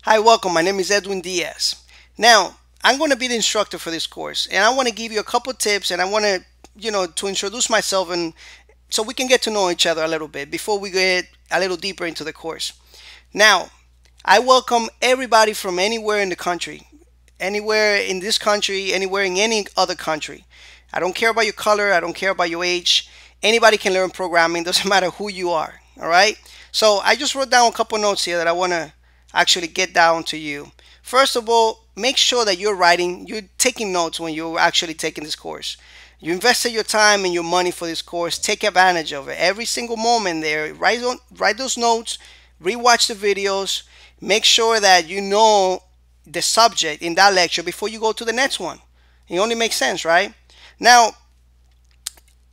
Hi, welcome. My name is Edwin Diaz. Now, I'm going to be the instructor for this course, and I want to give you a couple tips, and I want to, to introduce myself, and so we can get to know each other a little bit before we get a little deeper into the course. Now, I welcome everybody from anywhere in the country, anywhere in this country, anywhere in any other country. I don't care about your color. I don't care about your age. Anybody can learn programming. Doesn't matter who you are. All right. So I just wrote down a couple notes here that I want to actually get down to you. First of all, make sure that you're taking notes when you're actually taking this course. You invested your time and your money for this course. Take advantage of it. Every single moment there. Write those notes. Rewatch the videos. Make sure that you know the subject in that lecture before you go to the next one. It only makes sense, right? Now,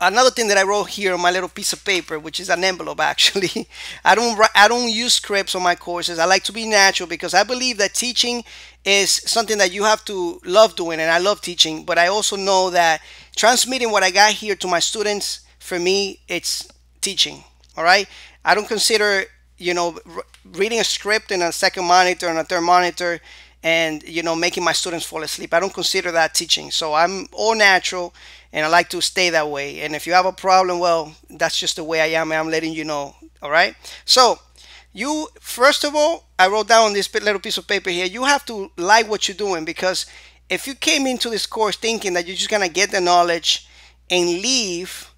another thing that I wrote here on my little piece of paper, which is an envelope actually. I don't use scripts on my courses. I like to be natural because I believe that teaching is something that you have to love doing, and I love teaching, but I also know that transmitting what I got here to my students, for me, it's teaching. All right? I don't consider, reading a script in a second monitor and a third monitor and making my students fall asleep. I don't consider that teaching. So I'm all natural, and I like to stay that way. And if you have a problem, well, that's just the way I am, and I'm letting you know. All right. So you, first of all, I wrote down on this little piece of paper here, you have to like what you're doing, because if you came into this course thinking that you're just gonna get the knowledge and leave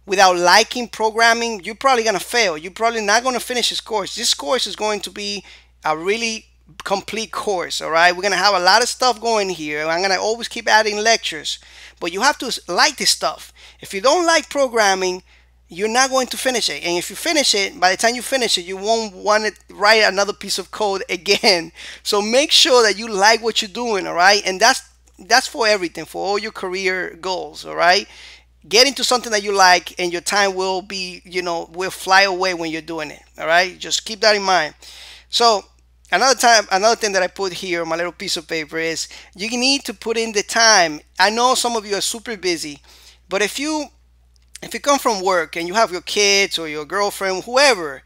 without liking programming, you're probably gonna fail. You're probably not gonna finish this course. This course is going to be a really complete course. All right, we're gonna have a lot of stuff going here. I'm gonna always keep adding lectures, but you have to like this stuff. If you don't like programming, you're not going to finish it. And if you finish it, by the time you finish it, you won't want to write another piece of code again. So make sure that you like what you're doing. All right, and that's for everything, for all your career goals. All right, get into something that you like, and your time will be, will fly away when you're doing it. All right, just keep that in mind. So another thing that I put here on my little piece of paper is you need to put in the time. I know some of you are super busy, but if you come from work and you have your kids or your girlfriend, whoever,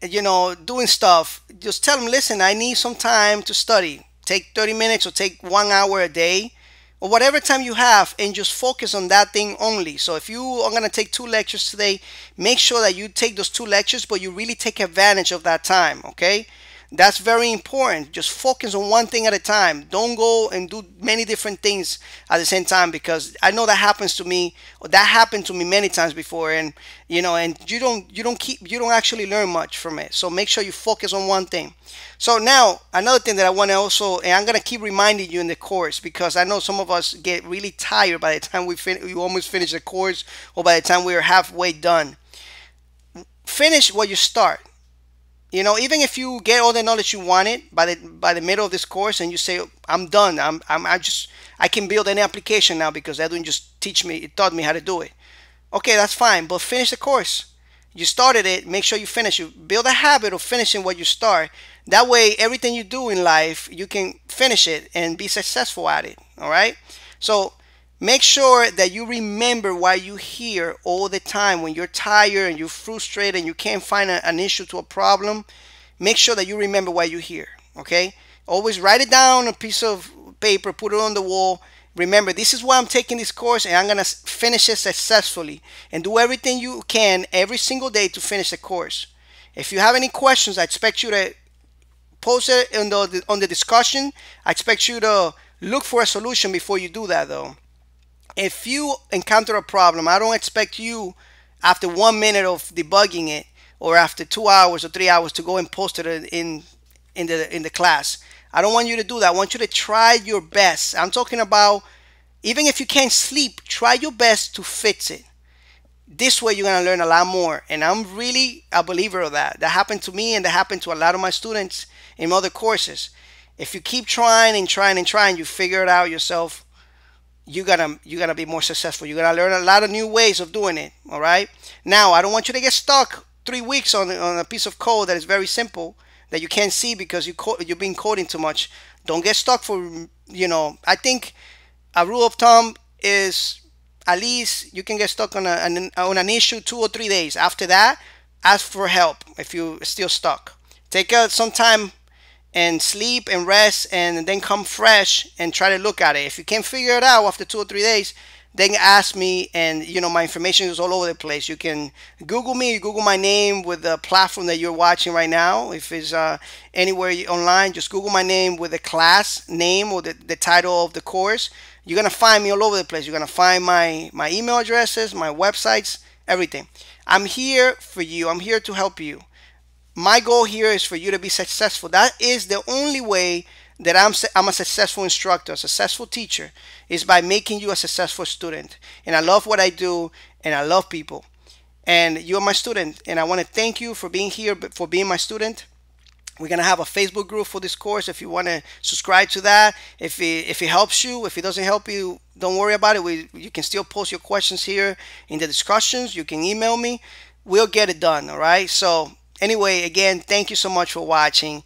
doing stuff, just tell them, listen, I need some time to study. Take 30 minutes or take 1 hour a day, or whatever time you have, and just focus on that thing only. So if you are going to take 2 lectures today, make sure that you take those 2 lectures, but you really take advantage of that time. Okay, that's very important. Just focus on one thing at a time. Don't go and do many different things at the same time, because I know that happens to me, or that happened to me many times before, and and you don't actually learn much from it. So make sure you focus on one thing. So now another thing that I want to also, and I'm going to keep reminding you in the course, because I know some of us get really tired by the time we almost finish the course, or by the time we're halfway done. Finish what you start. Even if you get all the knowledge you wanted by the middle of this course, and you say, I'm done, I can build any application now because Edwin just taught me how to do it. Okay, that's fine, but finish the course. You started it, make sure you finish. You build a habit of finishing what you start. That way, everything you do in life, you can finish it and be successful at it. All right. So make sure that you remember why you're here all the time. When you're tired and you're frustrated and you can't find an issue to a problem, make sure that you remember why you're here. Okay? Always write it down on a piece of paper, put it on the wall. Remember, this is why I'm taking this course, and I'm going to finish it successfully. And do everything you can every single day to finish the course. If you have any questions, I expect you to post it on the discussion. I expect you to look for a solution before you do that, though. If you encounter a problem, I don't expect you after 1 minute of debugging it, or after 2 hours or 3 hours, to go and post it in the class. I don't want you to do that. I want you to try your best. I'm talking about, even if you can't sleep, try your best to fix it. This way you're going to learn a lot more, and I'm really a believer of that. That happened to me, and that happened to a lot of my students in other courses. If you keep trying and trying and trying, you figure it out yourself. You're gonna be more successful. You're gonna learn a lot of new ways of doing it. All right. Now, I don't want you to get stuck 3 weeks on a piece of code that is very simple, that you can't see because you've been coding too much. Don't get stuck for, I think a rule of thumb is, at least you can get stuck on an issue 2 or 3 days. After that, ask for help if you're still stuck. Take some time and sleep and rest and then come fresh and try to look at it. If you can't figure it out after 2 or 3 days, then ask me, and my information is all over the place. You can Google me, you Google my name with the platform that you're watching right now. If it's anywhere online, just Google my name with the class name or the title of the course. You're gonna find me all over the place. You're gonna find my email addresses, my websites, everything. I'm here for you. I'm here to help you. My goal here is for you to be successful. That is the only way that I'm a successful instructor, a successful teacher, is by making you a successful student. And I love what I do, and I love people. And you're my student, and I want to thank you for being here, for being my student. We're gonna have a Facebook group for this course. If you want to subscribe to that, if it helps you, if it doesn't help you, don't worry about it. You can still post your questions here in the discussions. You can email me. We'll get it done. All right. So anyway, again, thank you so much for watching.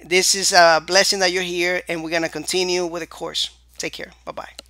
This is a blessing that you're here, and we're gonna continue with the course. Take care. Bye bye.